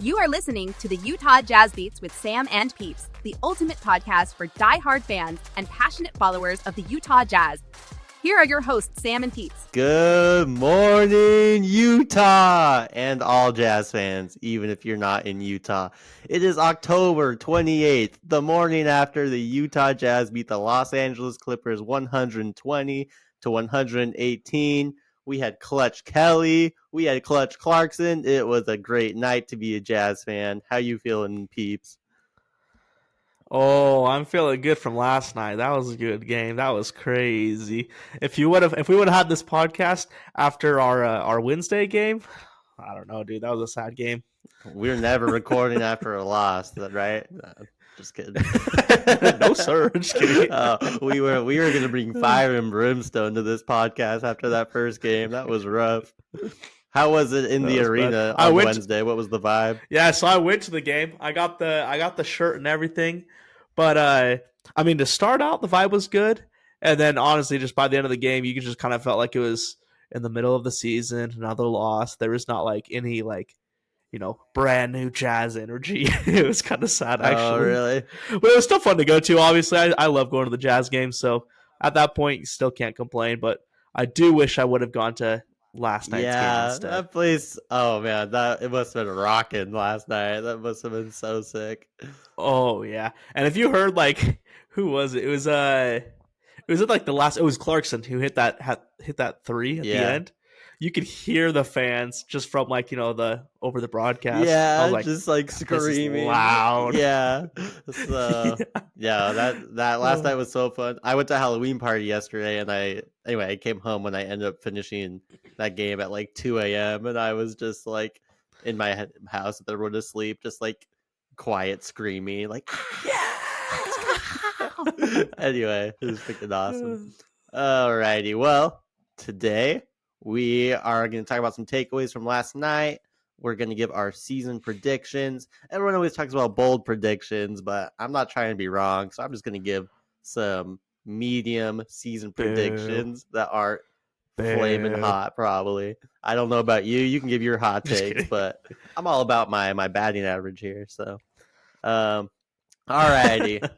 You are listening to the Utah Jazz Beats with Sam and Peeps, the ultimate podcast for die-hard fans and passionate followers of the Utah Jazz. Here are your hosts, Sam and Peeps. Good morning, Utah, and all Jazz fans, even if you're not in Utah. It is October 28th, the morning after the Utah Jazz beat the Los Angeles Clippers 120-118. We had Clutch Kelly. We had Clutch Clarkson. It was a great night to be a Jazz fan. How you feeling, Peeps? Oh, I'm feeling good from last night. That was a good game. That was crazy. If we would have had this podcast after our Wednesday game, I don't know, dude. That was a sad game. We're never recording after a loss, is that right? Just kidding. No, sir. Just kidding. We were going to bring fire and brimstone to this podcast after that first game. That was rough. How was it in the arena on Wednesday? What was the vibe? Yeah, so I went to the game. I got the shirt and everything. But I mean, to start out, the vibe was good. And then honestly, just by the end of the game, you just kind of felt like it was in the middle of the season, another loss. There was not like any brand new Jazz energy. It was kind of sad, actually. Oh, really? But it was still fun to go to. Obviously, I love going to the Jazz games. So at that point, you still can't complain. But I do wish I would have gone to last night's game instead. That place. Oh man, it must have been rocking last night. That must have been so sick. Oh yeah, and if you heard who was it? It was like the last. It was Clarkson who hit that three at the end. You could hear the fans just from the over the broadcast. Yeah, I was like, just screaming loud. Yeah. So that last night was so fun. I went to a Halloween party yesterday, and I came home when I ended up finishing that game at 2 a.m. and I was just in my house with everyone asleep, just quiet screaming, Anyway, it was freaking awesome. Alrighty, well, today we are going to talk about some takeaways from last night. We're going to give our season predictions. Everyone always talks about bold predictions, but I'm not trying to be wrong, so I'm just going to give some medium season predictions that aren't flaming hot, probably. I don't know about you. You can give your hot takes, but I'm all about my batting average here. So, alrighty.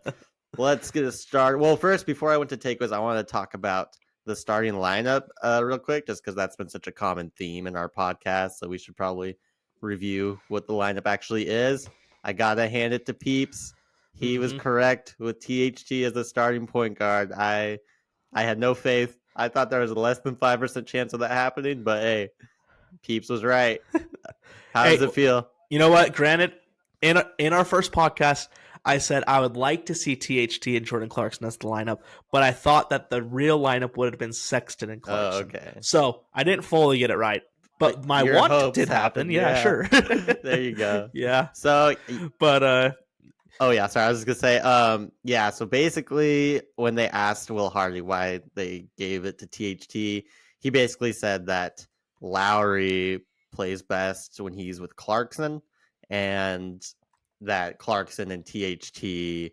Let's get started. Well, first, before I went to takeaways, I want to talk about the starting lineup real quick, just because that's been such a common theme in our podcast. So we should probably review what the lineup actually is. I gotta hand it to Peeps. He was correct with THT as the starting point guard. I had no faith. I thought there was a less than 5% chance of that happening, but hey, Peeps was right. How does it feel? You know what? Granted, in our first podcast, I said I would like to see THT and Jordan Clarkson as the lineup, but I thought that the real lineup would have been Sexton and Clarkson. Oh, okay. So I didn't fully get it right, but my want did happen. Yeah, sure. There you go. Yeah. So, but oh yeah, sorry. I was just gonna say, yeah. So basically, when they asked Will Hardy why they gave it to THT, he basically said that Lowry plays best when he's with Clarkson, and that Clarkson and THT,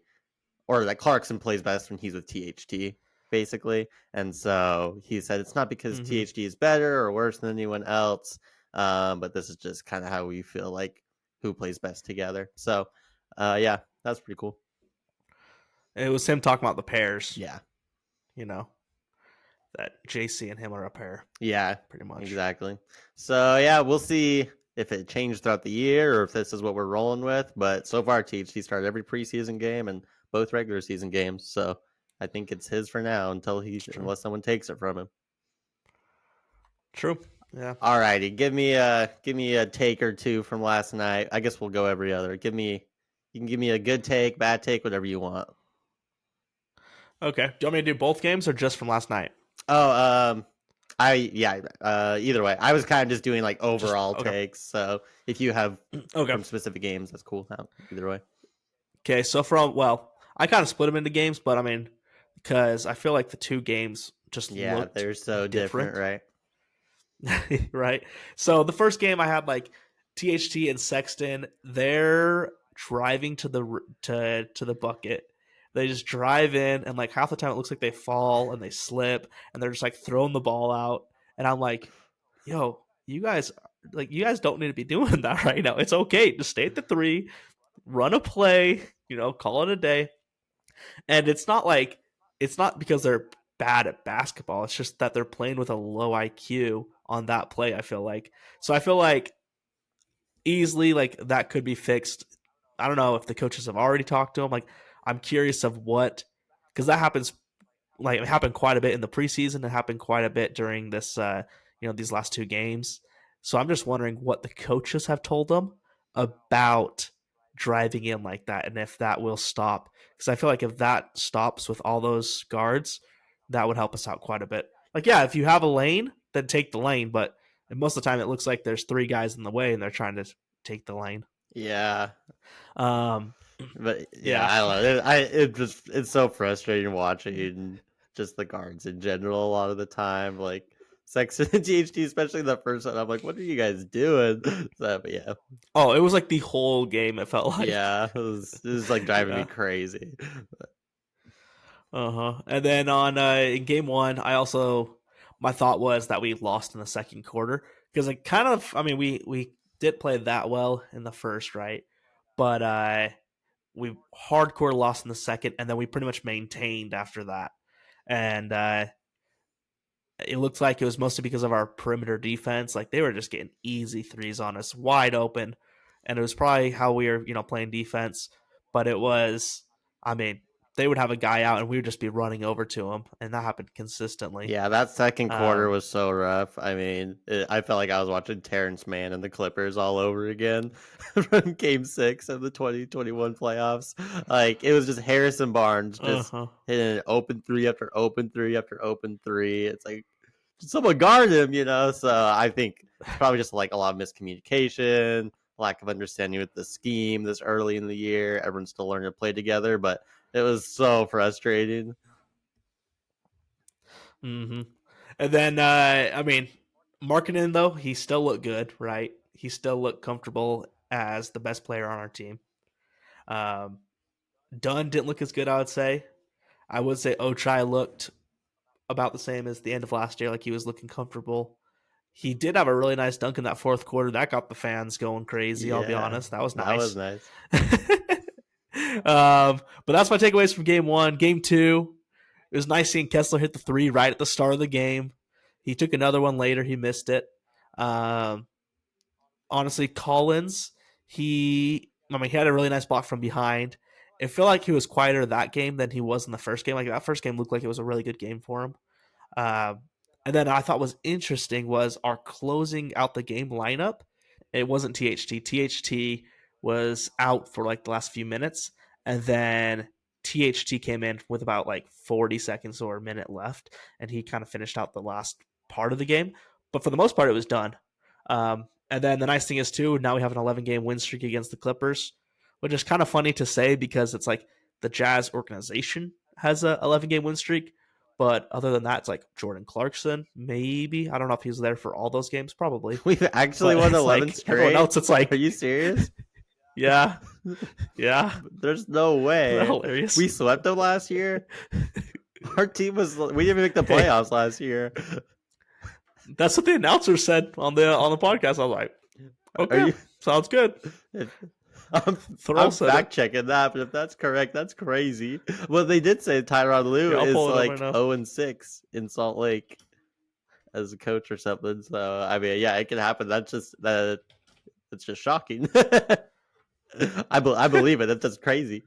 or that Clarkson plays best when he's with THT, basically. And so he said it's not because THT is better or worse than anyone else, but this is just kind of how we feel like who plays best together. So, yeah, that's pretty cool. It was him talking about the pairs. Yeah. That JC and him are a pair. Yeah, pretty much. Exactly. So, yeah, we'll see if it changed throughout the year or if this is what we're rolling with. But so far, THT started every preseason game and both regular season games. So I think it's his for now unless someone takes it from him. True. Yeah. All righty. Give me a take or two from last night. I guess we'll go every other. You can give me a good take, bad take, whatever you want. Okay. Do you want me to do both games or just from last night? Oh, either way. I was kind of just doing overall takes. So if you have from specific games, that's cool. Either way. Okay, so I kind of split them into games, but I mean, because I feel like the two games just they're so different, right? Right. So the first game I had THT and Sexton. They're driving to the bucket. They just drive in, and half the time it looks like they fall and they slip, and they're just throwing the ball out. And I'm like, yo, you guys like you guys don't need to be doing that right now. It's okay. Just stay at the 3, run a play, call it a day. And it's not because they're bad at basketball. It's just that they're playing with a low IQ on that play, I feel like. So I feel like easily like that could be fixed. I don't know if the coaches have already talked to them. Like I'm curious of what, because that happens, like it happened quite a bit in the preseason. It happened quite a bit during this, these last 2 games. So I'm just wondering what the coaches have told them about driving in like that, and if that will stop. Because I feel like if that stops with all those guards, that would help us out quite a bit. Like, yeah, if you have a lane, then take the lane. But most of the time, it looks like there's 3 guys in the way, and they're trying to take the lane. Yeah. Um, But Yeah. I love it. It's so frustrating watching just the guards in general a lot of the time. Like Sexton and THT, especially the first one. I'm like, what are you guys doing? So, but yeah, Oh, it was like the whole game. It felt like. yeah, it was like driving me Yeah. crazy. And then on in game 1, my thought was that we lost in the second quarter because it kind of, we did play that well in the first, right? But we hardcore lost in the second, and then we pretty much maintained after that. And it looks like it was mostly because of our perimeter defense. Like they were just getting easy 3s on us, wide open, and it was probably how we were, playing defense. But it was, they would have a guy out, and we would just be running over to him, and that happened consistently. Yeah, that second quarter was so rough. I felt like I was watching Terrence Mann and the Clippers all over again from Game 6 of the 2021 playoffs. Like it was just Harrison Barnes just hitting an open 3 after open 3 after open 3. It's like someone guard him, So I think it's probably just like a lot of miscommunication, lack of understanding with the scheme this early in the year. Everyone's still learning to play together, but it was so frustrating. And then, Markkanen, though, he still looked good, right? He still looked comfortable as the best player on our team. Dunn didn't look as good, I would say. I would say Ochai looked about the same as the end of last year, like he was looking comfortable. He did have a really nice dunk in that fourth quarter. That got the fans going crazy, I'll be honest. That was nice. That was nice. But that's my takeaways from game 1. Game 2, it was nice seeing Kessler hit the 3 right at the start of the game. He took another one later. He missed it. Honestly, Collins, he had a really nice block from behind. It felt like he was quieter that game than he was in the first game. Like that first game looked like it was a really good game for him. And then I thought was interesting was our closing out the game lineup. It wasn't THT. THT was out for like the last few minutes, and then THT came in with about like 40 seconds or a minute left, and he kind of finished out the last part of the game. But for the most part, it was done. And then the nice thing is, too, now we have an 11-game win streak against the Clippers, which is kind of funny to say because it's like the Jazz organization has a 11-game win streak. But other than that, it's like Jordan Clarkson, maybe. I don't know if he was there for all those games, probably. We've actually won 11 like, straight. Everyone else, it's like, are you serious? Yeah. There's no way. That's hilarious. We swept them last year. Our team we didn't even make the playoffs last year. That's what the announcer said on the podcast. I was like, okay, sounds good. I'm fact checking that, but if that's correct, that's crazy. Well, they did say Tyronn Lue is like 0-6 in Salt Lake as a coach or something. So yeah, it can happen. It's just shocking. I believe it. That's crazy.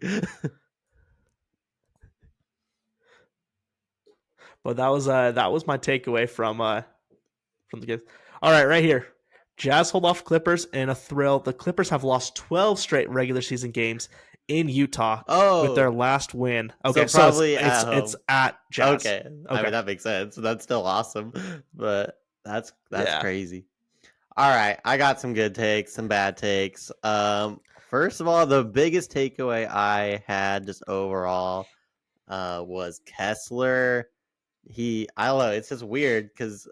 But that was my takeaway from the game. All right here. Jazz hold off Clippers in a thrill. The Clippers have lost 12 straight regular season games in Utah with their last win. Okay, so probably it's at Jazz. Okay. That makes sense. That's still awesome, but that's crazy. All right, I got some good takes, some bad takes. First of all, the biggest takeaway I had just overall was Kessler. I don't know. It's just weird because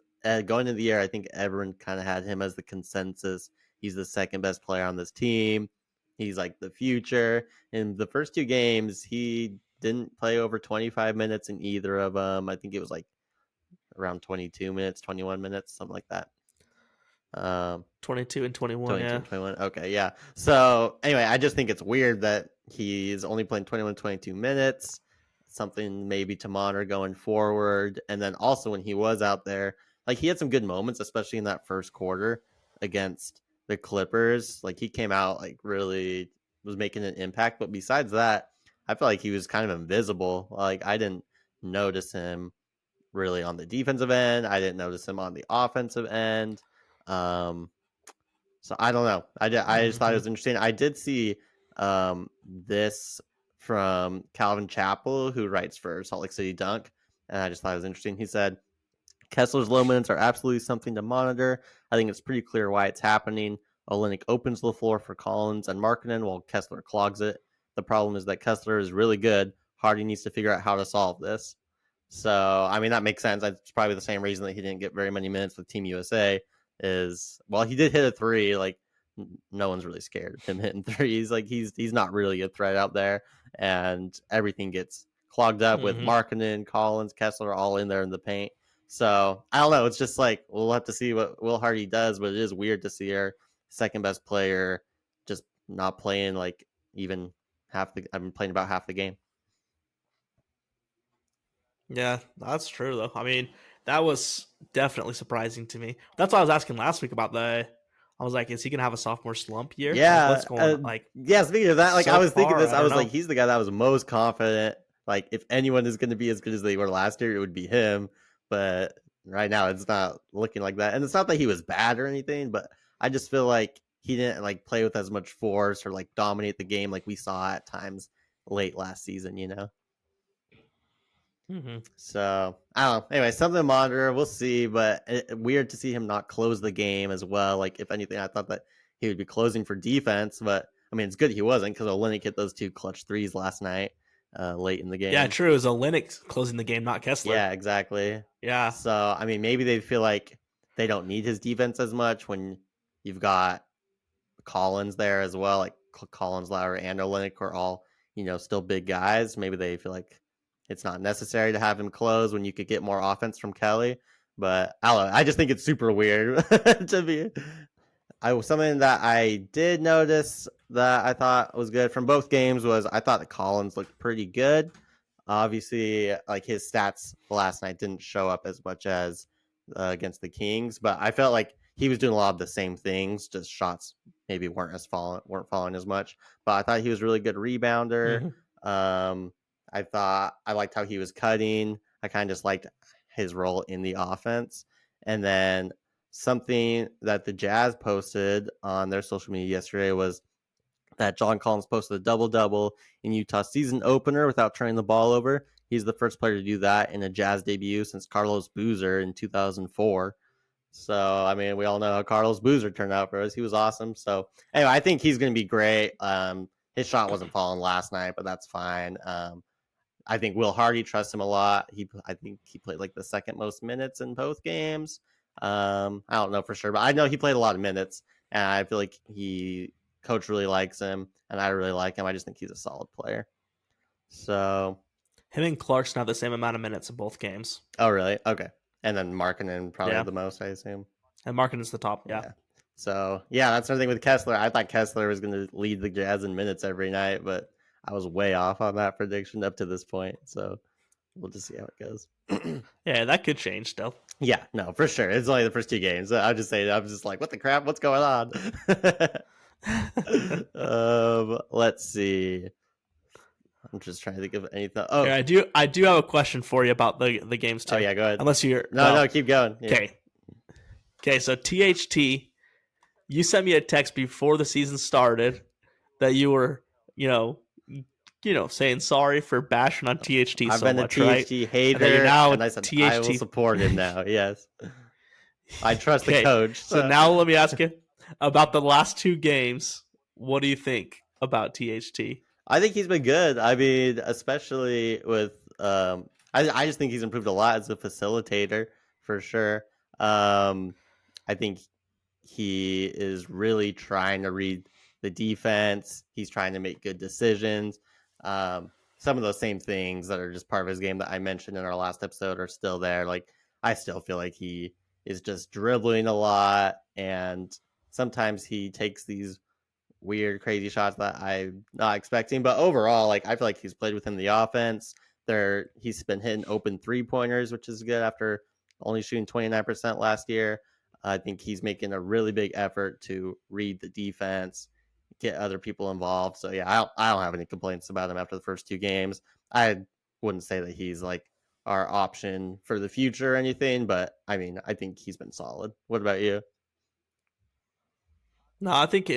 going into the year, I think everyone kind of had him as the consensus. He's the second best player on this team. He's like the future. In the first 2 games, he didn't play over 25 minutes in either of them. I think it was like around 22 minutes, 21 minutes, something like that. 22 and 21. 22 Yeah. and 21. Okay, yeah. So anyway, I just think it's weird that he's only playing 21, 22 minutes. Something maybe to monitor going forward. And then also when he was out there, like he had some good moments, especially in that first quarter against the Clippers. Like he came out like really was making an impact. But besides that, I feel like he was kind of invisible. Like I didn't notice him really on the defensive end. I didn't notice him on the offensive end. Um, so I don't know. I just thought it was interesting. I did see this from Calvin Chappell, who writes for Salt Lake City Dunk, and I just thought it was interesting. He said Kessler's low minutes are absolutely something to monitor. I think it's pretty clear why it's happening. Olynyk opens the floor for Collins and Markkanen while Kessler clogs it. The problem is that Kessler is really good. Hardy needs to figure out how to solve this. So, I mean, that makes sense. That's probably the same reason that he didn't get very many minutes with Team USA is, well, he did hit a three. Like, no one's really scared of him hitting threes. Like, he's not really a threat out there. And everything gets clogged up with Markkanen, Collins, Kessler all in there in the paint. So, I don't know. It's just like, we'll have to see what Will Hardy does. But it is weird to see our second best player just not playing like even I've been playing about half the game. Yeah, that's true though. I mean, that was definitely surprising to me. That's why I was asking last week about I was like, is he gonna have a sophomore slump year? Yeah, like, what's going on? Like, yeah. Speaking of that, like so I was thinking far, this, I was know. like, he's the guy that was most confident. Like, if anyone is going to be as good as they were last year, it would be him. But right now, it's not looking like that. And it's not that he was bad or anything, but I just feel like he didn't like play with as much force or like dominate the game like we saw at times late last season. You know. So I don't know. Anyway, something to monitor. We'll see, but weird to see him not close the game as well. Like if anything, I thought that he would be closing for defense, but I mean, it's good he wasn't because Olynyk hit those two clutch threes last night, late in the game. Yeah, true. It was Olynyk closing the game, not Kessler. Yeah, exactly. Yeah. So I mean, maybe they feel like they don't need his defense as much when you've got Collins there as well. Like Collins, Lowry, and Olynyk are all still big guys. Maybe they feel like it's not necessary to have him close when you could get more offense from Kelly. But I don't know. I just think it's super weird to be. Something that I did notice that I thought was good from both games was I thought that Collins looked pretty good. Obviously, like his stats last night didn't show up as much as against the Kings, but I felt like he was doing a lot of the same things. Just shots maybe weren't falling as much. But I thought he was a really good rebounder. I thought I liked how he was cutting. I kind of just liked his role in the offense. And then something that the Jazz posted on their social media yesterday was that John Collins posted a double-double in Utah's season opener without turning the ball over. He's the first player to do that in a Jazz debut since Carlos Boozer in 2004. So, I mean, we all know how Carlos Boozer turned out for us. He was awesome. So, anyway, I think he's going to be great. His shot wasn't falling last night, but that's fine. I think Will Hardy trusts him a lot. I think he played like the second most minutes in both games. I don't know for sure, but I know he played a lot of minutes, and I feel like coach really likes him, and I really like him. I just think he's a solid player. So him and Clarkson have the same amount of minutes in both games. Oh, really? Okay. And then Markkanen probably the most, I assume. And Markkanen's the top, yeah. So, yeah, that's another thing with Kessler. I thought Kessler was going to lead the Jazz in minutes every night, but I was way off on that prediction up to this point. So we'll just see how it goes. Yeah, that could change still. Yeah, no, for sure. It's only the first two games. I'm just saying, I'm just like, what the crap? What's going on? Let's see. I'm just trying to think of anything. Oh, yeah, I do have a question for you about the games too. Oh, yeah, go ahead. Unless you're no, keep going. Okay. Yeah. Okay, so THT, you sent me a text before the season started that you were, saying sorry for bashing on THT I've so been much, a THT right? hater, now and I said THT... I will support him now. Yes, I trust the coach. So now let me ask you about the last two games. What do you think about THT? I think he's been good. I mean, especially with I just think he's improved a lot as a facilitator for sure. I think he is really trying to read the defense. He's trying to make good decisions. Some of those same things that are just part of his game that I mentioned in our last episode are still there. Like I still feel like he is just dribbling a lot, and sometimes he takes these weird, crazy shots that I'm not expecting. But overall, like I feel like he's played within the offense. He's been hitting open 3-pointers, which is good after only shooting 29% last year. I think he's making a really big effort to read the defense, get other people involved. So yeah, I don't have any complaints about him after the first 2 games. I wouldn't say that he's like our option for the future or anything, but I mean, I think he's been solid. What about you? No, I think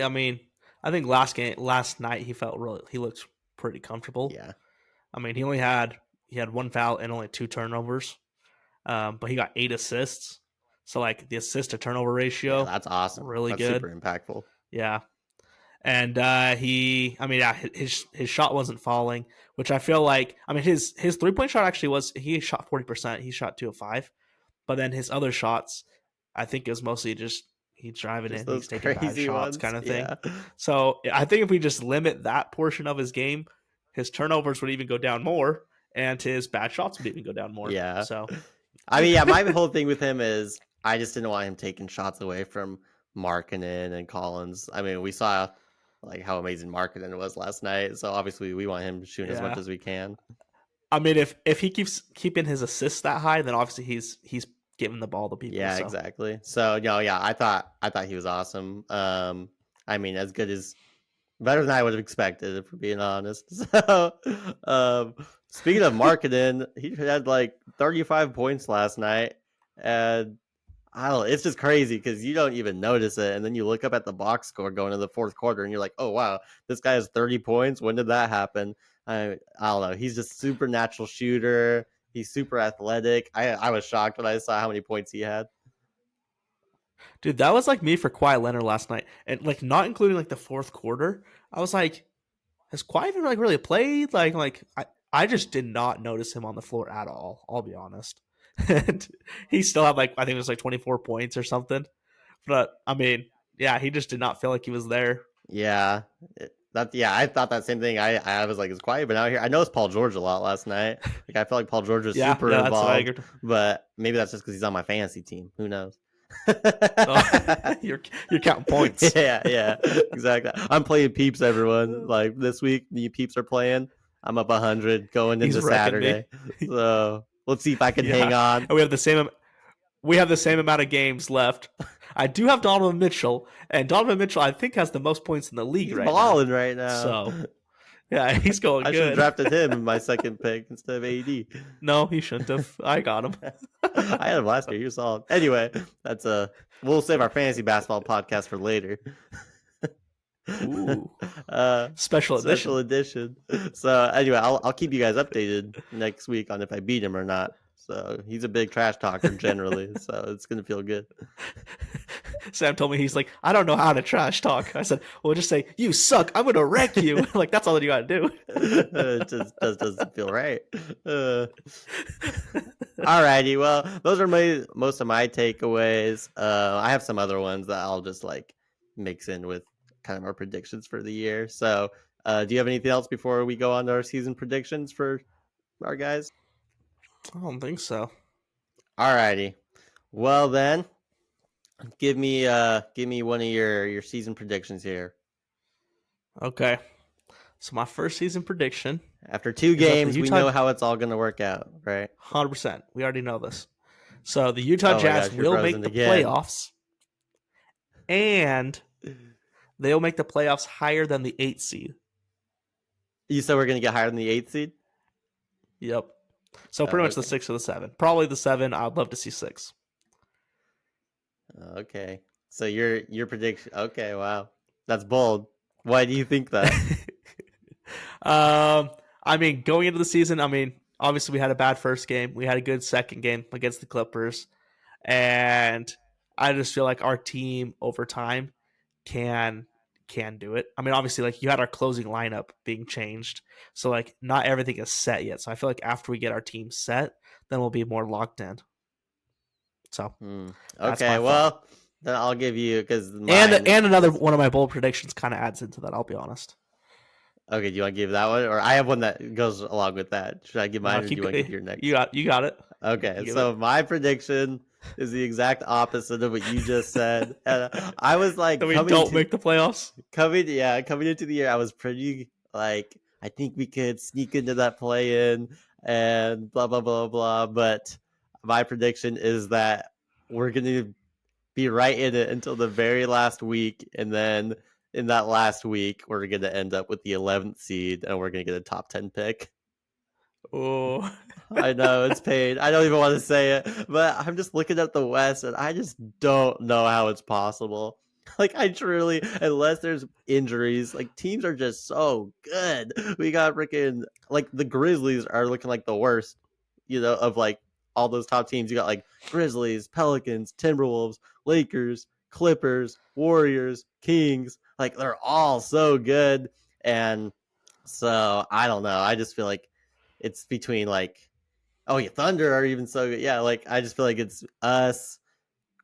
last night he looked pretty comfortable. Yeah. I mean, he had 1 foul and only 2 turnovers. But he got 8 assists. So like the assist to turnover ratio, that's awesome. Really that's good. Super impactful. Yeah. And his shot wasn't falling, which I feel like, I mean, his 3-point shot actually he shot 40%. He shot 2 of 5. But then his other shots, I think it was mostly just he's driving in, he's taking bad shots kind of thing. Yeah. So I think if we just limit that portion of his game, his turnovers would even go down more, and his bad shots would even go down more. Yeah. So, I mean, yeah, my whole thing with him is I just didn't want him taking shots away from Markkanen and Collins. I mean, we saw like how amazing Markkanen was last night, so obviously we want him shooting as much as we can. I mean, if he keeps keeping his assists that high, then obviously he's giving the ball to people. Yeah, so. Exactly. So yeah, I thought he was awesome. I mean, as good as better than I would have expected, if we're being honest. So, speaking of Markkanen, he had like 35 points last night, and I don't know, it's just crazy because you don't even notice it, and then you look up at the box score going into the fourth quarter, and you're like, oh wow, this guy has 30 points. When did that happen? I don't know. He's just supernatural shooter. He's super athletic. I was shocked when I saw how many points he had. Dude, that was like me for Kawhi Leonard last night, and like not including like the fourth quarter. I was like, has Kawhi even like really played? Like I just did not notice him on the floor at all. I'll be honest. And he still had like, I think it was like 24 points or something. But I mean, yeah, he just did not feel like he was there. Yeah, I thought that same thing. I was like, it's quiet, but out here, I noticed Paul George a lot last night. Like I felt like Paul George was super involved, but maybe that's just because he's on my fantasy team. Who knows? You're counting points. Yeah, exactly. I'm playing Peeps, everyone. Like this week, the Peeps are playing. I'm up 100 going into Saturday. So let's see if I can hang on. And we have the same amount of games left. I do have Donovan Mitchell, and Donovan Mitchell I think has the most points in the league right now. He's balling right now. So yeah, he's going good. I should have drafted him in my second pick instead of AD. No, he shouldn't have. I got him. I had him last year. He was solid. Anyway, we'll save our fantasy basketball podcast for later. Ooh. Special edition. So anyway, I'll keep you guys updated next week on if I beat him or not. So he's a big trash talker generally, so it's gonna feel good. Sam told me, he's like, I don't know how to trash talk. I said, well, just say, you suck, I'm gonna wreck you. Like that's all you gotta do. It just doesn't feel right. Alrighty, well, those are most of my takeaways. I have some other ones that I'll just like mix in with kind of our predictions for the year. So do you have anything else before we go on to our season predictions for our guys? I don't think so. Alrighty. Well then, give me one of your season predictions here. Okay. So my first season prediction. After 2 games, we know how it's all going to work out, right? 100%. We already know this. So the Utah Jazz will make the playoffs, and they'll make the playoffs higher than the 8th seed. You said we're going to get higher than the 8th seed? Yep. So pretty much the 6 or the 7. Probably the 7. I'd love to see 6. Okay. So your prediction. Okay, wow. That's bold. Why do you think that? I mean, going into the season, I mean, obviously we had a bad first game. We had a good second game against the Clippers. And I just feel like our team over time can do it. I mean, obviously, like you had our closing lineup being changed. So like not everything is set yet. So I feel like after we get our team set, then we'll be more locked in. So okay, well, then I'll give you because and another one of my bold predictions kind of adds into that. I'll be honest. Okay, do you want to give that one, or I have one that goes along with that? Should I give mine, or do you want to give your next? You got it. Okay, Give so it. my prediction is the exact opposite of what you just said. And I was like That we don't make the playoffs. coming into the year, I was pretty like I think we could sneak into that play in and blah blah blah blah. But my prediction is that we're gonna be right in it until the very last week, and then in that last week, we're gonna end up with the 11th seed, and we're gonna get a top 10 pick. Oh, I know it's pain. I don't even want to say it, but I'm just looking at the West, and I just don't know how it's possible. Like I truly, unless there's injuries, like teams are just so good. We got freaking like the Grizzlies are looking like the worst, of like all those top teams. You got like Grizzlies, Pelicans, Timberwolves, Lakers, Clippers, Warriors, Kings. Like they're all so good, and so I don't know. I just feel like it's between like, oh yeah, Thunder are even so good. Yeah, like I just feel like it's us,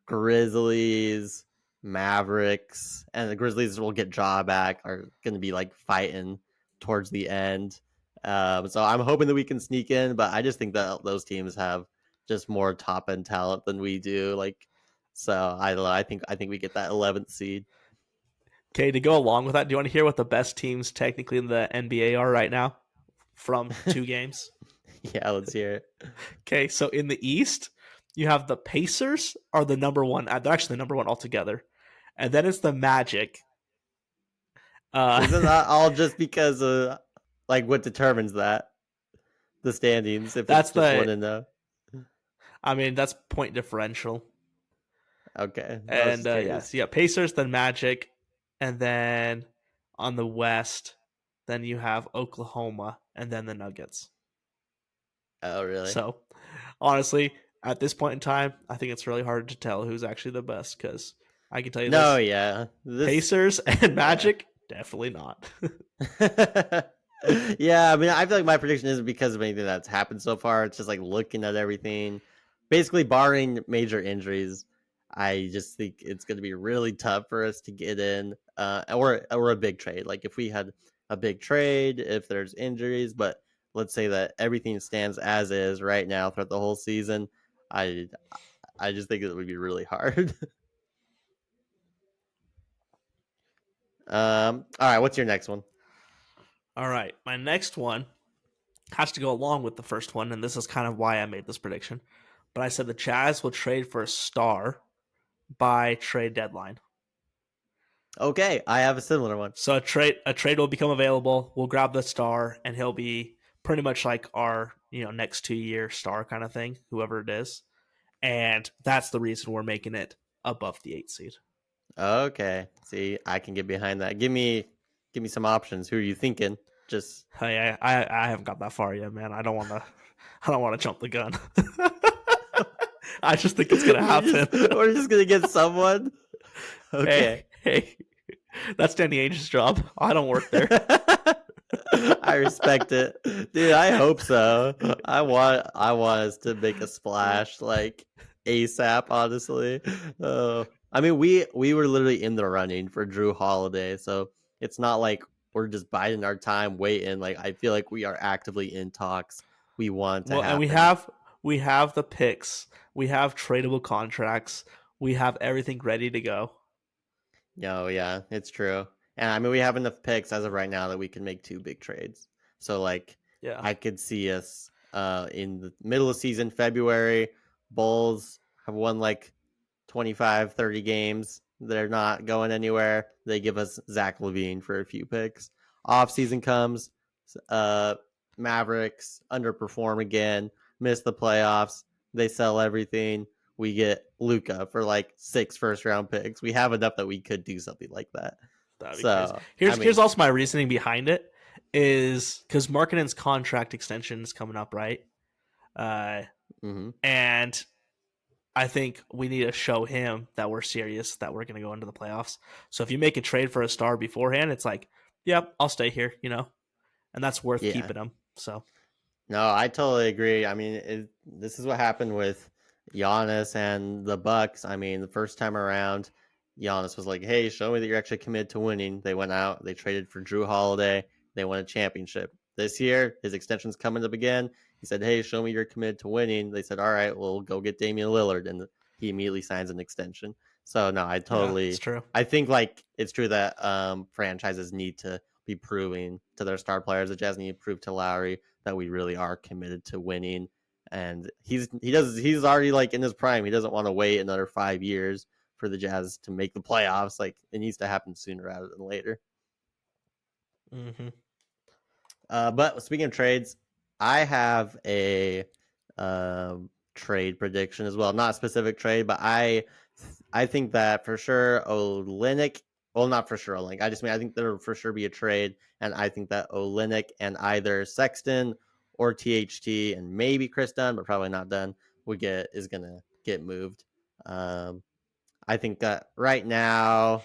Grizzlies, Mavericks, and the Grizzlies will get jaw back, are going to be like fighting towards the end. So I'm hoping that we can sneak in, but I just think that those teams have just more top end talent than we do. Like, so I don't know. I think we get that 11th seed. okay. To go along with that, do you want to hear what the best teams technically in the NBA are right now from 2 games? Yeah, let's hear it. Okay, so in the East, you have the Pacers are the number one. They're actually the number one altogether, and then it's the Magic. Isn't that all just because of like what determines that the standings? If That's it's just the. 1-0. I mean, that's point differential. Okay, I was And just curious. yes, yeah, Pacers, then Magic, and then on the West, then you have Oklahoma, and then the Nuggets. Oh, really? So, honestly, at this point in time, I think it's really hard to tell who's actually the best because I can tell you No, this: yeah, Pacers and Magic, definitely not. yeah. I mean, I feel like my prediction isn't because of anything that's happened so far. It's just like looking at everything, basically barring major injuries. I just think it's going to be really tough for us to get in, or a big trade. Like if we had a big trade, if there's injuries, but let's say that everything stands as is right now throughout the whole season. I I just think it would be really hard. All right, what's your next one? All right, my next one has to go along with the first one, and this is kind of why I made this prediction. But I said the Jazz will trade for a star by trade deadline. Okay, I have a similar one. So a trade will become available. We'll grab the star, and he'll be pretty much like our next 2-year star kind of thing, whoever it is. And that's the reason we're making it above the 8 seed. Okay, see, I can get behind that. Give me some options. Who are you thinking? Just Hey, I haven't got that far yet, man. I don't want to jump the gun. I just think it's gonna happen. We're just gonna get someone. Okay. Hey, that's Danny Ainge's job. I don't work there. I respect it, dude. I hope so. I want us to make a splash like ASAP. Honestly, I mean, we were literally in the running for Drew Holiday, so it's not like we're just biding our time waiting. Like I feel like we are actively in talks. We want to happen. And we have the picks. We have tradable contracts. We have everything ready to go. No, yeah, it's true. And I mean, we have enough picks as of right now that we can make 2 big trades. So like, Yeah, I could see us in the middle of season, February. Bulls have won like 25, 30 games. They're not going anywhere. They give us Zach LaVine for a few picks. Off season comes, Mavericks underperform again, miss the playoffs. They sell everything. We get Luka for like 6 first-round picks. We have enough that we could do something like that. that'd be So crazy. Here's also my reasoning behind it is because Markkanen's contract extension is coming up, right? And I think we need to show him that we're serious, that we're going to go into the playoffs. So if you make a trade for a star beforehand, it's like, yep, I'll stay here, and that's worth keeping him. So, no, I totally agree. I mean, this is what happened with Giannis and the Bucks. I mean, the first time around, Giannis was like, "Hey, show me that you're actually committed to winning." They went out, they traded for Drew Holiday, they won a championship. This year, his extension's coming up again. He said, "Hey, show me you're committed to winning." They said, "All right, we'll go get Damian Lillard," and he immediately signs an extension. So no, Yeah, it's true. I think like it's true that franchises need to be proving to their star players. The Jazz need to prove to Lowry that we really are committed to winning. And he's already like in his prime. He doesn't want to wait another 5 years for the Jazz to make the playoffs. Like it needs to happen sooner rather than later. Mm-hmm. But speaking of trades, I have a trade prediction as well. Not a specific trade, but I think that for sure Olynyk. Well, not for sure Olynyk. I think there will for sure be a trade, and I think that Olynyk and either Sexton or THT and maybe Chris Dunn, but probably not Dunn, is gonna get moved. I think that right now,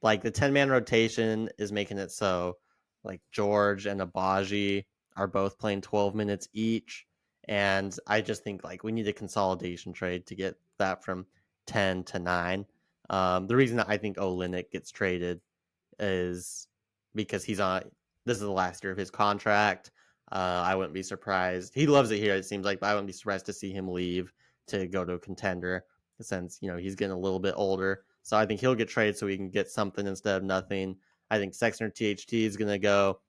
like the 10-man rotation is making it so like George and Abaji are both playing 12 minutes each. And I just think like we need a consolidation trade to get that from 10 to 9. The reason that I think Olynyk gets traded is because this is the last year of his contract. I wouldn't be surprised. He loves it here, it seems like, but I wouldn't be surprised to see him leave to go to a contender since, he's getting a little bit older. So I think he'll get traded so we can get something instead of nothing. I think Sexton or THT is going to go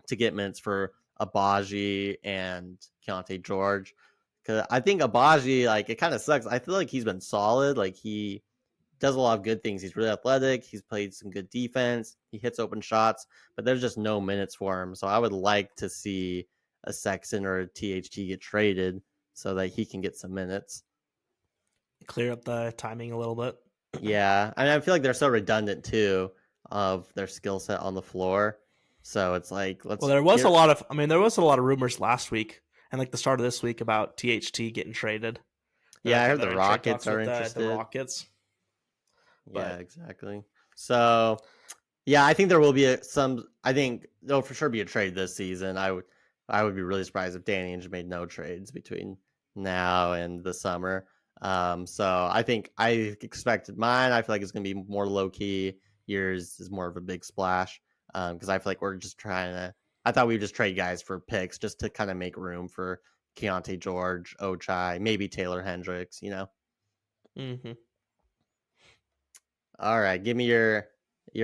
to get minutes for Abaji and Keontae George. Because I think Abaji, like, it kind of sucks. I feel like he's been solid. Like, he does a lot of good things. He's really athletic. He's played some good defense. He hits open shots, but there's just no minutes for him. So I would like to see a Sexton or a THT get traded so that he can get some minutes. Clear up the timing a little bit. Yeah, and I feel like they're so redundant too of their skill set on the floor. So it's like there was a lot of rumors last week and like the start of this week about THT getting traded. Yeah, I heard the Rockets are interested. The Rockets. Yeah, exactly. So, yeah, I think there will be I think there'll for sure be a trade this season. I would be really surprised if Danny Ainge made no trades between now and the summer. So I think I expected mine. I feel like it's going to be more low key. Yours is more of a big splash. Because I feel like we're just I thought we would just trade guys for picks just to kind of make room for Keontae George, Ochai, maybe Taylor Hendricks, Mm-hmm. All right, give me your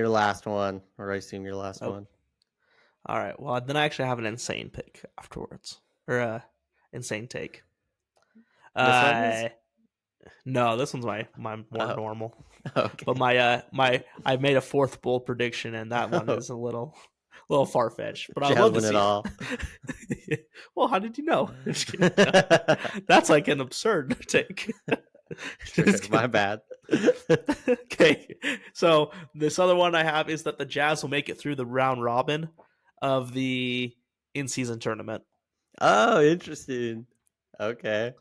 last one, or I assume your last one. All right. Well, then I actually have an insane pick afterwards, or insane take. No, this one's my more normal. Okay. But I made a fourth bold prediction, and that one is a little far fetched. But I love to see it all. Well, how did you know? Just kidding. That's like an absurd take. Sure, my bad. Okay, so this other one I have is that the Jazz will make it through the round robin of the in-season tournament. Oh, interesting. Okay.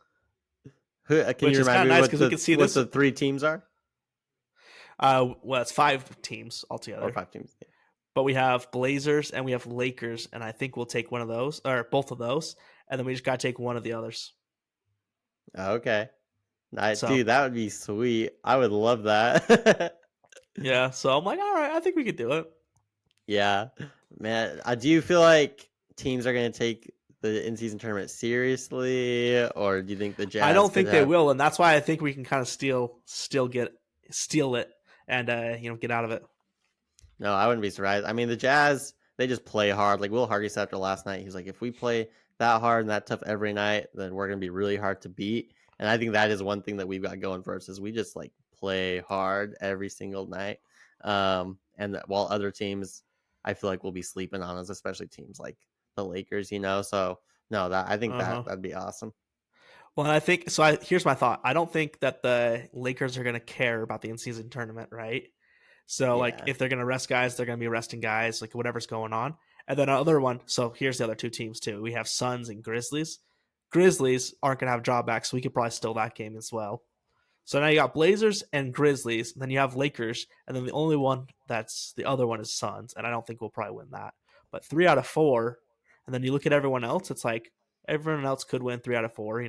Can you remind me what the 3 teams are? Well, it's 5 teams altogether. Or 5 teams. Yeah. But we have Blazers and we have Lakers, and I think we'll take one of those, or both of those, and then we just got to take one of the others. Okay. Dude, that would be sweet. I would love that. Yeah, so I'm like, all right, I think we could do it. Yeah. Man, do you feel like teams are going to take the in-season tournament seriously, or do you think the Jazz? I don't think they will, and that's why I think we can kind of steal it and get out of it. No, I wouldn't be surprised. I mean, the Jazz, they just play hard. Like Will Hargis after last night, he's like, if we play that hard and that tough every night, then we're going to be really hard to beat. And I think that is one thing that we've got going for us is we just like play hard every single night. And while other teams, I feel like will be sleeping on us, especially teams like the Lakers, So no, I think that'd be awesome. Well, I think so. Here's my thought. I don't think that the Lakers are going to care about the in-season tournament, right? So, like, if they're going to rest guys, they're going to be resting guys, like whatever's going on. And then another one. So here's the other 2 teams too. We have Suns and Grizzlies. Grizzlies aren't going to have drawbacks, so we could probably steal that game as well. So now you got Blazers and Grizzlies, and then you have Lakers, and then the only one that's the other one is Suns, and I don't think we'll probably win that. But 3 out of 4, and then you look at everyone else, it's like everyone else could win 3 out of 4,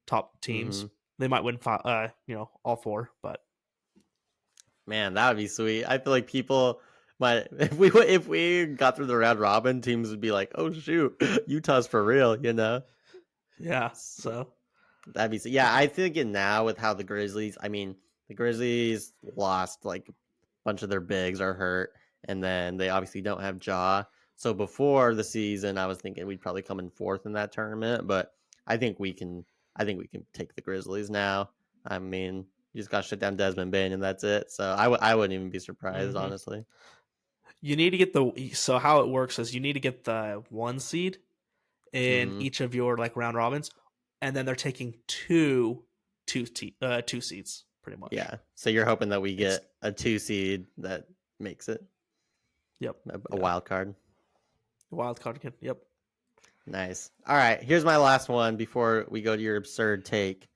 top teams. Mm-hmm. They might win 5, all 4, but man, that would be sweet. I feel like people might, if we got through the round robin, teams would be like, "Oh shoot, Utah's for real," Yeah. So That'd be yeah. I think it now with how the Grizzlies. I mean, the Grizzlies lost like a bunch of their bigs are hurt, and then they obviously don't have Jaw. So before the season, I was thinking we'd probably come in fourth in that tournament, but I think we can. I think we can take the Grizzlies now. I mean, you just got to shut down Desmond Bain, and that's it. So I wouldn't even be surprised, honestly. you need to get so how it works is you need to get the 1 seed in each of your like round robins, and then they're taking two seeds pretty much. Yeah. So you're hoping that we get a 2 seed that makes it. Yep. A wild card. Wild card again. Yep. Nice. All right. Here's my last one before we go to your absurd take.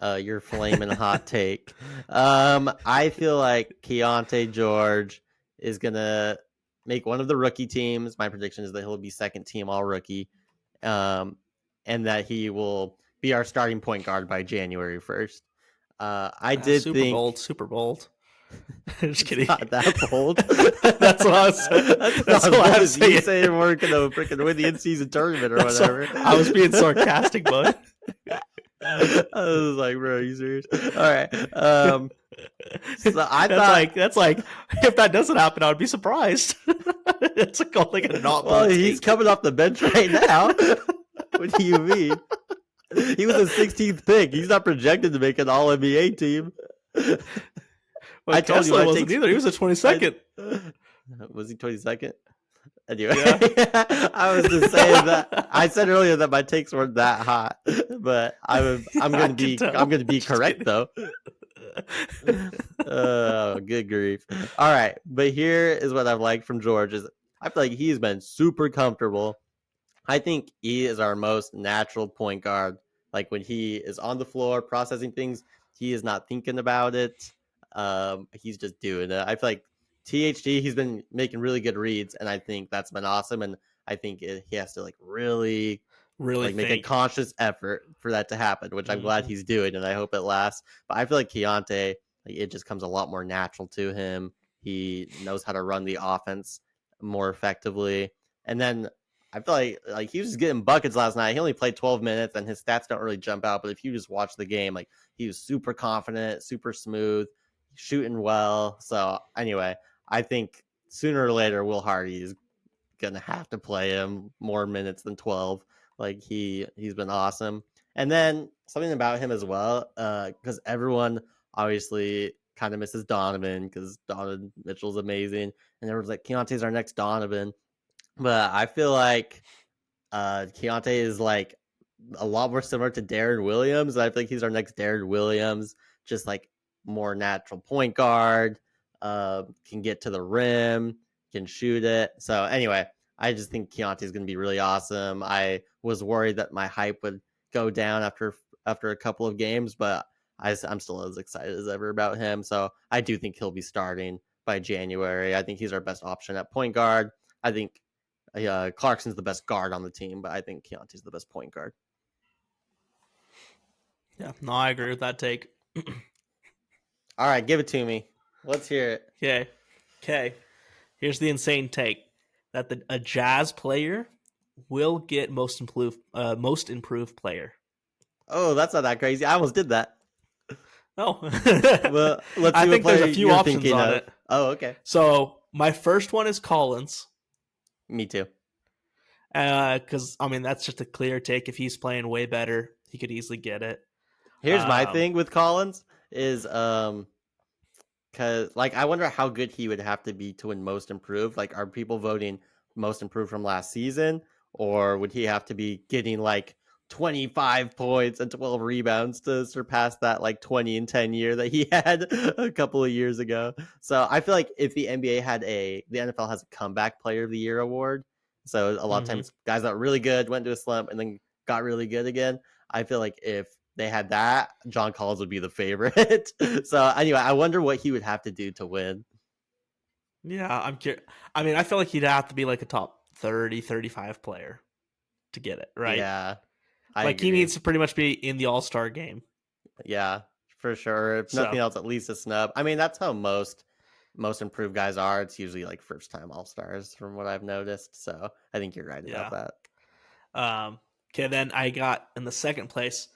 Your flaming hot take. I feel like Keontae George is gonna make one of the rookie teams. My prediction is that he'll be second team all rookie. And that he will be our starting point guard by January 1st. I did think super bold. Just kidding. Not that bold. That's what I was. That's what I was saying. You saying we're gonna freaking win the in-season tournament or whatever. I was being sarcastic, bud. I was like, bro, are you serious? All right. So I thought that's like if that doesn't happen, I would be surprised. It's like a not. Well, he's coming off the bench right now. What do you mean? He was a 16th pick. He's not projected to make an All NBA team. Well, I told you I wasn't either. He was a 22nd. Was he 22nd? Anyway, yeah. I was just saying that I said earlier that my takes weren't that hot, but I'm gonna be correct though. Oh, good grief! All right, but here is what I've liked from George is I feel like he's been super comfortable. I think he is our most natural point guard. Like when he is on the floor processing things, he is not thinking about it. He's just doing it. I feel like THT, he's been making really good reads, and I think that's been awesome. And I think he has to like really like make a conscious effort for that to happen, which I'm glad he's doing, and I hope it lasts. But I feel like Keontae, like, it just comes a lot more natural to him. He knows how to run the offense more effectively, and then I feel like he was just getting buckets last night. He only played 12 minutes, and his stats don't really jump out. But if you just watch the game, like he was super confident, super smooth, shooting well. So anyway, I think sooner or later Will Hardy is gonna have to play him more minutes than 12. Like he's been awesome. And then something about him as well, because everyone obviously kind of misses Donovan because Donovan Mitchell's amazing, and everyone's like Keontae's our next Donovan. But I feel like Keontae is like a lot more similar to Darren Williams. I think he's our next Darren Williams, just like more natural point guard, can get to the rim, can shoot it. So anyway, I just think Keontae is going to be really awesome. I was worried that my hype would go down after a couple of games, but I'm still as excited as ever about him. So I do think he'll be starting by January. I think he's our best option at point guard. I think Clarkson's the best guard on the team, but I think Keontae's the best point guard. Yeah, no, I agree with that take. All right, give it to me. Let's hear it. Okay. Here's the insane take that a Jazz player will get most improved player. Oh, that's not that crazy. I almost did that. Oh, well, let's see. I think there's a few options on it. Oh, okay. So my first one is Collins. Me too. Because I mean that's just a clear take. If he's playing way better, he could easily get it. Here's my thing with Collins is because like I wonder how good he would have to be to win most improved. Like, are people voting most improved from last season, or would he have to be getting like 25 points and 12 rebounds to surpass that like 20 and 10 year that he had a couple of years ago? So I feel like if the NBA had the NFL has a comeback player of the year award. So a lot of times guys that were really good went to a slump and then got really good again. I feel like if they had that, John Collins would be the favorite. So anyway, I wonder what he would have to do to win. Yeah, I'm curious. I mean, I feel like he'd have to be like a top 30, 35 player to get it, right? Yeah. I agree. He needs to pretty much be in the All-Star game. Yeah, for sure. If nothing else, at least a snub. I mean, that's how most improved guys are. It's usually like first-time All-Stars from what I've noticed. So I think you're right about that. Okay, then I got in the second place.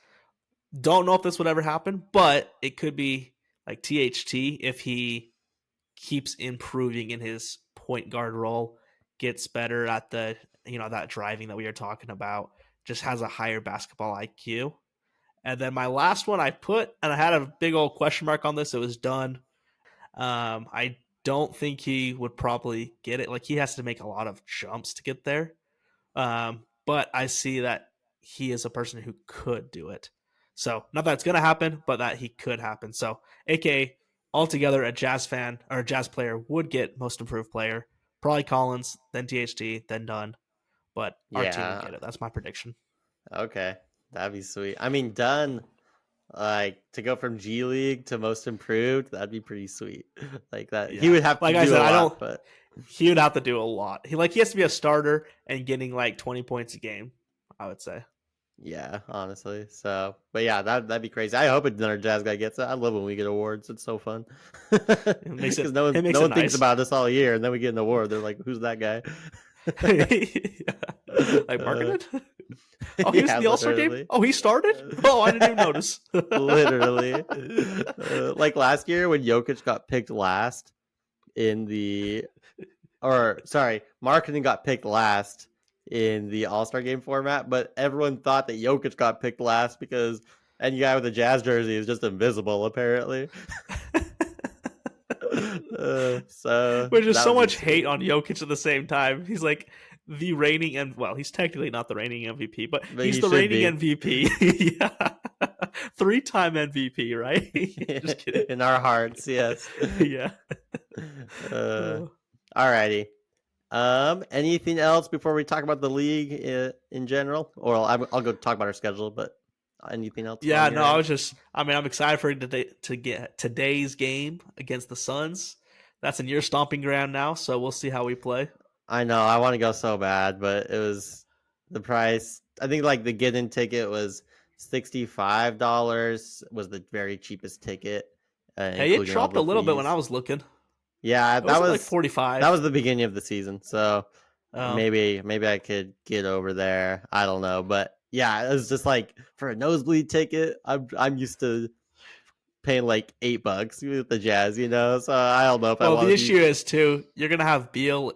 Don't know if this would ever happen, but it could be like THT if he keeps improving in his point guard role, gets better at the that driving that we were talking about, just has a higher basketball IQ. And then my last one I put, and I had a big old question mark on this. It was done. I don't think he would probably get it. Like he has to make a lot of jumps to get there. But I see that he is a person who could do it. So not that it's gonna happen, but that he could happen. So aka altogether a Jazz fan or a Jazz player would get most improved player. Probably Collins, then THT, then Dunn. But our team would Yeah. get it. That's my prediction. Okay. That'd be sweet. I mean, Dunn, like to go from G League to most improved, that'd be pretty sweet. Like that, he Yeah. would have to Like do I said, a I lot, don't but he would have to do a lot. He has to be a starter and getting like 20 points a game, I would say. yeah, honestly. So, but yeah, that'd be crazy. I hope another Jazz guy gets it. I love when we get awards. It's so fun. It makes Because it no it one, makes no it one thinks nice. about us all year, and then we get an award. They're like, "Who's that guy?" Like marketed? Oh, he was Yeah, in the All-Star game? literally. Oh, he started? Oh, I didn't even notice. Literally. Like last year when Jokic got picked last in marketing got picked last in the All-Star game format, but everyone thought that Jokic got picked last because any guy with a Jazz jersey is just invisible, apparently. So Which is that so would be much hate sweet. on Jokic at the same time. He's like the reigning and well, he's technically not the reigning MVP, but But he's he the should reigning be. MVP. Yeah. 3-time MVP, right? Just kidding. In our hearts, yes. Yeah. Alrighty. Anything else before we talk about the league in general, or I'll go talk about our schedule. But anything else? Yeah, on your no, end? I'm excited for today to get today's game against the Suns. That's in your stomping ground now, so we'll see how we play. I know I want to go so bad, but it was the price. I think like the get-in ticket was $65. Was the very cheapest ticket, Hey, it including all dropped a the little bit when I fees. was looking. Yeah, It was at like 45. that was the beginning of the season, so Oh, maybe I could get over there. I don't know, but yeah, it was just like for a nosebleed ticket. I'm used to paying like $8 with the Jazz, so I don't know if I well, want the to issue be. is too. You're gonna have Beal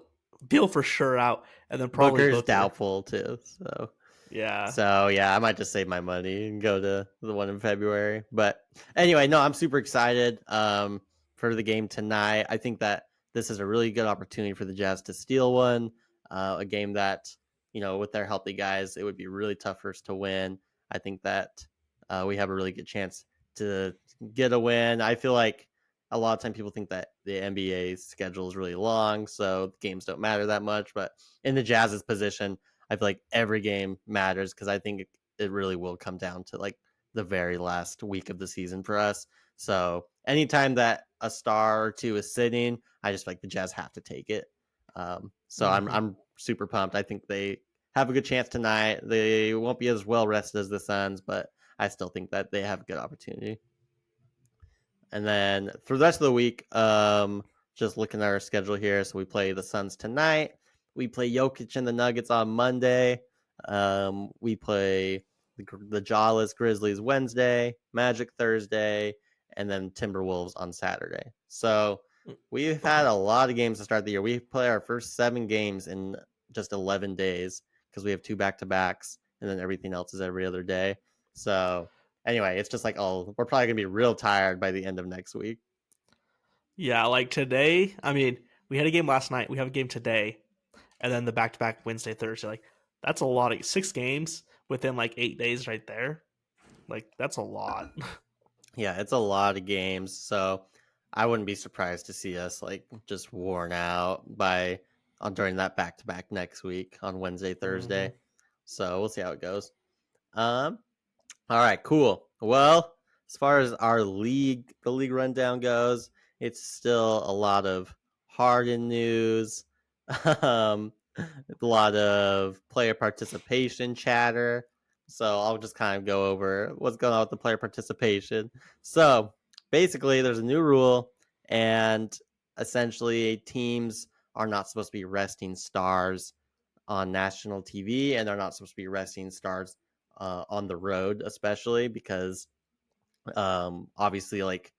for sure out, and then probably Booker's Booker. doubtful too, so. Yeah, So yeah, I might just save my money and go to the one in February. But anyway, no, I'm super excited for the game tonight. I think that this is a really good opportunity for the Jazz to steal one. A game that, with their healthy guys, it would be really tough for us to win. I think that we have a really good chance to get a win. I feel like a lot of time people think that the NBA schedule is really long, so games don't matter that much. But in the Jazz's position, I feel like every game matters because I think it really will come down to like the very last week of the season for us. So anytime that a star or two is sitting, I just feel like the Jazz have to take it. So I'm super pumped. I think they have a good chance tonight. They won't be as well rested as the Suns, but I still think that they have a good opportunity. And then for the rest of the week, just looking at our schedule here, so we play the Suns tonight. We play Jokic and the Nuggets on Monday. We play the Jawless Grizzlies Wednesday, Magic Thursday, and then Timberwolves on Saturday. So we've had a lot of games to start the year. We play our first 7 games in just 11 days because we have 2 back-to-backs, and then everything else is every other day. So anyway, it's just like, we're probably going to be real tired by the end of next week. yeah. Like today, I mean, we had a game last night. We have a game today, and then the back-to-back Wednesday, Thursday. Like that's a lot of 6 games within like 8 days, right there. Like that's a lot. Yeah, it's a lot of games. So I wouldn't be surprised to see us like just worn out during that back to back next week on Wednesday, Thursday. So we'll see how it goes. All right, cool. Well, as far as the league rundown goes, it's still a lot of Harden news, a lot of player participation chatter. So I'll just kind of go over what's going on with the player participation. So basically, there's a new rule, and essentially, teams are not supposed to be resting stars on national TV, and they're not supposed to be resting stars on the road, especially because obviously, like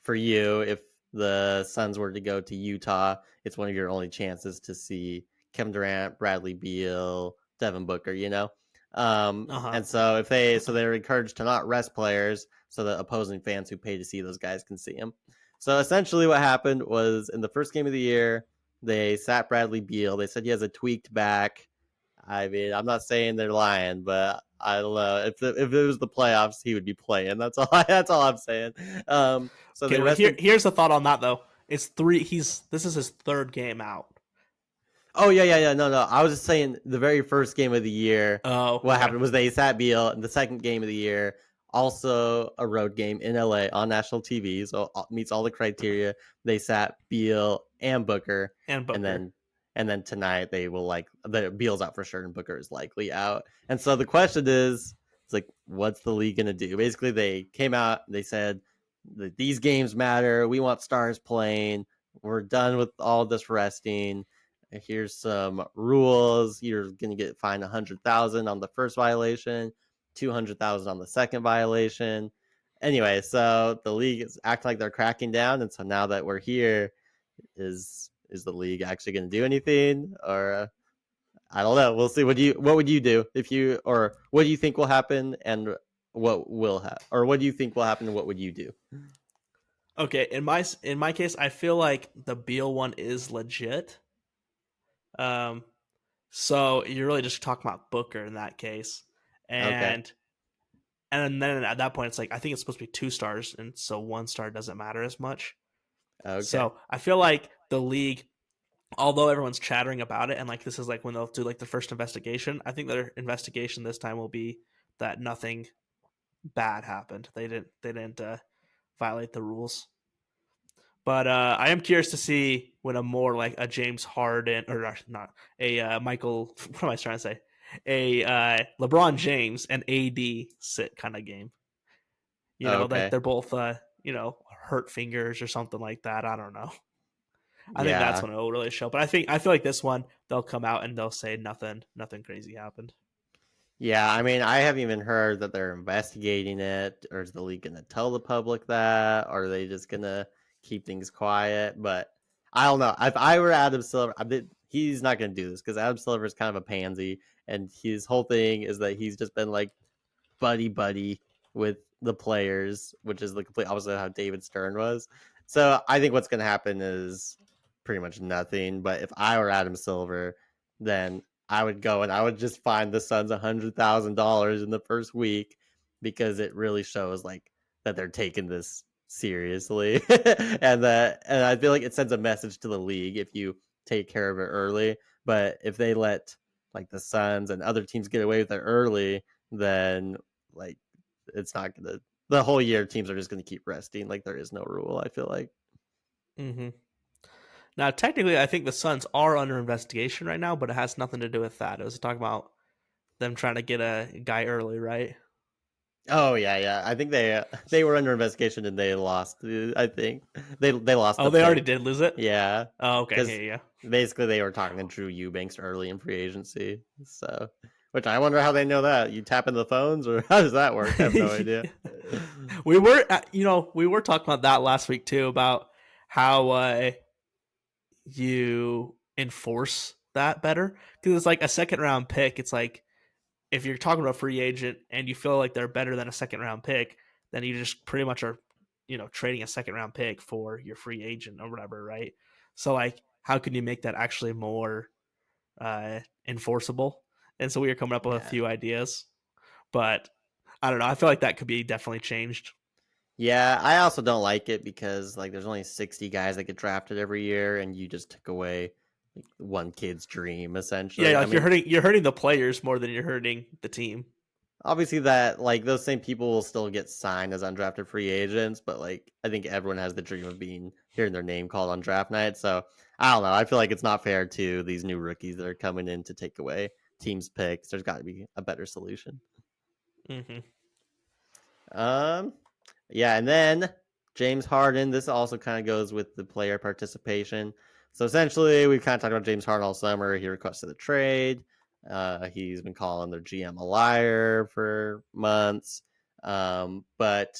for you, if the Suns were to go to Utah, it's one of your only chances to see Kevin Durant, Bradley Beal, Devin Booker, you know? And so they're encouraged to not rest players so that opposing fans who pay to see those guys can see them. So essentially what happened was in the first game of the year, they sat Bradley Beal. They said he has a tweaked back. I mean, I'm not saying they're lying, but I don't know if it was the playoffs, he would be playing. That's all. That's all I'm saying. So Okay, well, here's the thought on that though. It's 3. This is his 3rd game out. Oh yeah. No. I was just saying the very first game of the year. Oh, what happened was they sat Beal in the second game of the year, also a road game in LA on national TV, so meets all the criteria. They sat Beal and Booker, and then tonight they will the Beal's out for sure and Booker is likely out. And so the question is, it's like, what's the league gonna do? Basically, they came out, they said that these games matter. We want stars playing. We're done with all this resting. Here's some rules. You're gonna get fined 100,000 on the first violation, 200,000 on the second violation. Anyway, so the league is acting like they're cracking down, and so now that we're here, is the league actually going to do anything, or I don't know. We'll see. What would you do if you, or what do you think will happen, and what will happen, or what do you think will happen, and what would you do? Okay, in my case, I feel like the Beal one is legit. So you're really just talking about Booker in that case, and then at that point, it's like I think it's supposed to be 2 stars, and so 1 star doesn't matter as much. Okay. So I feel like the league, although everyone's chattering about it, and like this is like when they'll do like the first investigation, I think their investigation this time will be that nothing bad happened. They didn't violate the rules. But I am curious to see when a more like a James Harden, or not a Michael, what am I trying to say? A LeBron James and AD sit kind of game. You know, like they're both hurt fingers or something like that. I don't know. I think that's when it will really show. But I feel like this one they'll come out and they'll say nothing crazy happened. Yeah, I mean, I haven't even heard that they're investigating it, or is the league going to tell the public that, or are they just going to keep things quiet? But I don't know. If I were Adam Silver, he's not going to do this because Adam Silver is kind of a pansy, and his whole thing is that he's just been like buddy with the players, which is the complete opposite of how David Stern was. So I think what's going to happen is pretty much nothing. But if I were Adam Silver, then I would go and I would just find the Suns $100,000 in the first week, because it really shows like that they're taking this seriously, and I feel like it sends a message to the league if you take care of it early. But if they let like the Suns and other teams get away with it early, then like it's not gonna. The whole year teams are just gonna keep resting. Like there is no rule. I feel like. Mm-hmm. Now, technically, I think the Suns are under investigation right now, but it has nothing to do with that. It was talking about them trying to get a guy early, right? Oh yeah. I think they were under investigation and they lost. I think they lost. Oh, they already did lose it. Yeah. Oh, okay. Yeah. Basically, they were talking to Drew Eubanks early in free agency. So, which I wonder how they know that. You tap into the phones, or how does that work? I have no idea. We were talking about that last week too, about how you enforce that better, because it's like a second round pick. It's like if you're talking about a free agent and you feel like they're better than a second round pick, then you just pretty much are, trading a second round pick for your free agent or whatever, right? So like, how can you make that actually more enforceable? And so we were coming up with a few ideas, but I don't know. I feel like that could be definitely changed. Yeah, I also don't like it because like there's only 60 guys that get drafted every year, and you just took away like one kid's dream essentially. Yeah, like you're hurting the players more than you're hurting the team. Obviously, that like those same people will still get signed as undrafted free agents, but like I think everyone has the dream of hearing their name called on draft night. So I don't know. I feel like it's not fair to these new rookies that are coming in to take away teams' picks. There's got to be a better solution. Mm-hmm. Yeah, and then James Harden. This also kind of goes with the player participation. So essentially, we've kind of talked about James Harden all summer. He requested a trade. He's been calling their GM a liar for months. But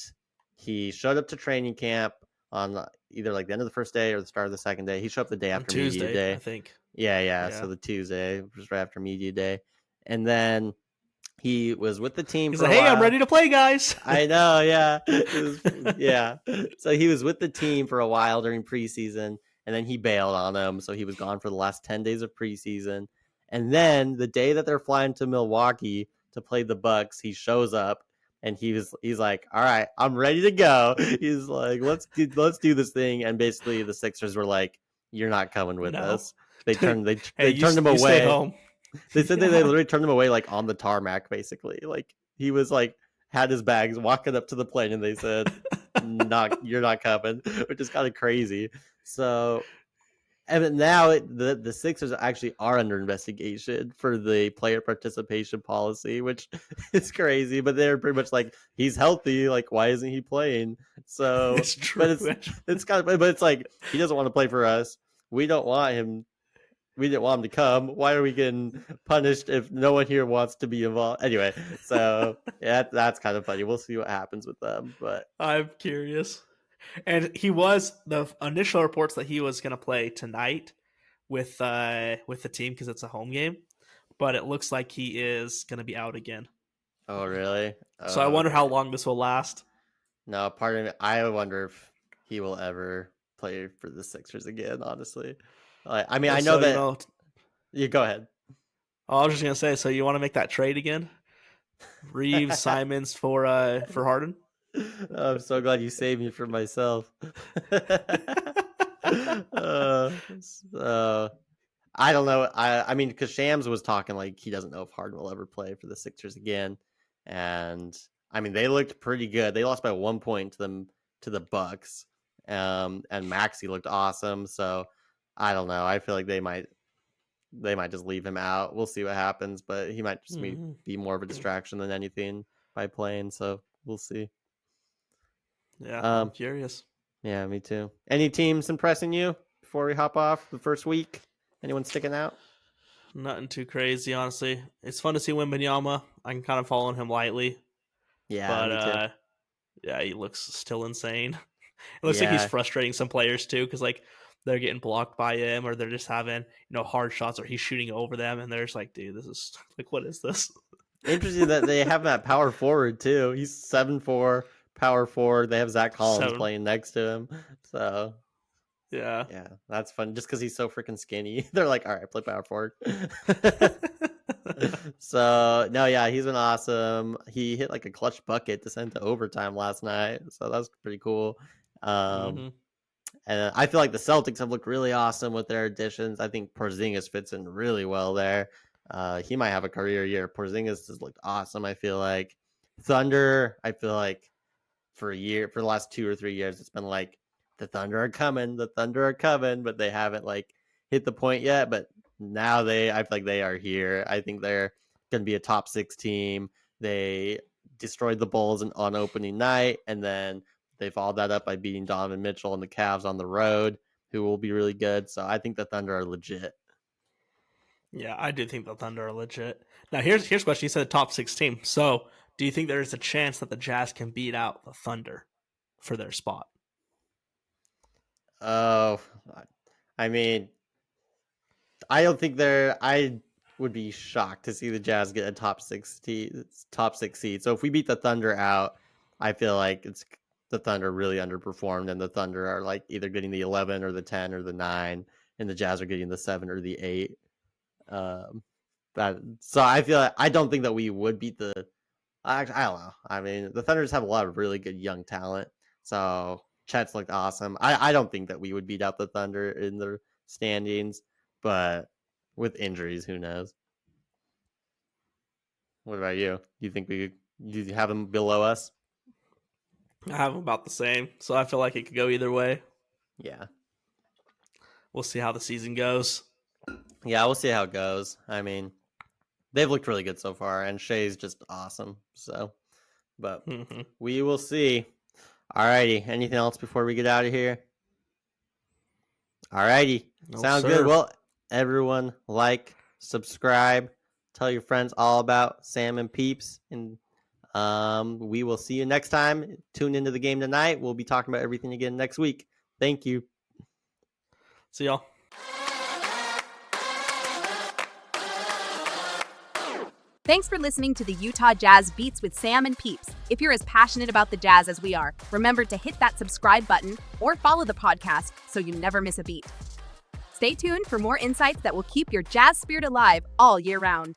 he showed up to training camp on either like the end of the first day or the start of the second day. He showed up the day On after media Tuesday, day. I think. Yeah. So the Tuesday, just right after media day. And then he was with the team He's for like, a "Hey, while. I'm ready to play, guys." I know, yeah. Yeah. So he was with the team for a while during preseason, and then he bailed on them. So he was gone for the last 10 days of preseason. And then the day that they're flying to Milwaukee to play the Bucks, he shows up and he's like, "All right, I'm ready to go." He's like, let's do this thing." And basically the Sixers were like, "You're not coming with No. us." They turned Hey, they turned him you stay away. home. They said Yeah. they literally turned him away like on the tarmac, basically. Like he was like had his bags walking up to the plane, and they said, you're not coming," which is kind of crazy. So, and now the Sixers actually are under investigation for the player participation policy, which is crazy. But they're pretty much like, he's healthy, like why isn't he playing? So, It's true. it's kind of, but it's like he doesn't want to play for us. We don't want him. We didn't want him to come. Why are we getting punished if no one here wants to be involved? Anyway, so yeah, that's kind of funny. We'll see what happens with them. But I'm curious. And the initial reports that he was going to play tonight with the team because it's a home game, but it looks like he is going to be out again. oh really? So I wonder Okay. how long this will last. No, part of me, I wonder if he will ever play for the Sixers again. Honestly, I mean, I know So, that. You go ahead. I was just going to say, so you want to make that trade again? Reeves, Simons for Harden? I'm so glad you saved me from myself. I don't know. I mean, because Shams was talking like he doesn't know if Harden will ever play for the Sixers again, and I mean they looked pretty good. They lost by 1 point to the Bucks, and Maxey looked awesome. So I don't know. I feel like they might just leave him out. We'll see what happens, but he might just be more of a distraction than anything by playing. So we'll see. Yeah, I'm curious. Yeah, me too. Any teams impressing you before we hop off the first week? Anyone sticking out? Nothing too crazy, honestly. It's fun to see Wembanyama. I can kind of follow him lightly. Yeah, But me too. yeah, he looks still insane. It looks like he's frustrating some players too, because like they're getting blocked by him, or they're just having hard shots, or he's shooting over them, and they're just like, dude, this is like, what is this? Interesting that they have that power forward too. He's 7'4", power forward. They have Zach Collins playing next to him. So yeah, that's fun. Just because he's so freaking skinny, they're like, all right, play power forward. So no, yeah, he's been awesome. He hit like a clutch bucket to send to overtime last night, so that's pretty cool. And I feel like the Celtics have looked really awesome with their additions. I think Porzingis fits in really well there. He might have a career year. Porzingis has looked awesome. I feel like Thunder. I feel like for the last 2 or 3 years, it's been like the Thunder are coming, but they haven't like hit the point yet. But now I feel like they are here. I think they're going to be a top 6 team. They destroyed the Bulls on opening night, and then they followed that up by beating Donovan Mitchell and the Cavs on the road, who will be really good. So I think the Thunder are legit. Yeah, I do think the Thunder are legit. Now here's a question. You said top 6 team. So do you think there's a chance that the Jazz can beat out the Thunder for their spot? Oh, I mean, I don't think I would be shocked to see the Jazz get a top 6 seed. So if we beat the Thunder out, I feel like it's the Thunder really underperformed, and the Thunder are like either getting the 11 or the 10 or the 9, and the Jazz are getting the 7 or the 8. So I feel like I don't think that we would beat the. I don't know. I mean, the Thunders have a lot of really good young talent. So Chet's looked awesome. I don't think that we would beat out the Thunder in the standings, but with injuries, who knows? What about you? Do you think you have them below us? I have them about the same, so I feel like it could go either way. Yeah. We'll see how the season goes. Yeah, we'll see how it goes. I mean, they've looked really good so far, and Shea's just awesome. So, but we will see. Alrighty. Anything else before we get out of here? Alrighty. No, Sounds sir. good. Well, everyone, like, subscribe, tell your friends all about Sam and Peeps, and we will see you next time. Tune into the game tonight. We'll be talking about everything again next week. Thank you. See y'all. Thanks for listening to the Utah Jazz Beats with Sam and Peeps. If you're as passionate about the Jazz as we are, remember to hit that subscribe button or follow the podcast so you never miss a beat. Stay tuned for more insights that will keep your Jazz spirit alive all year round.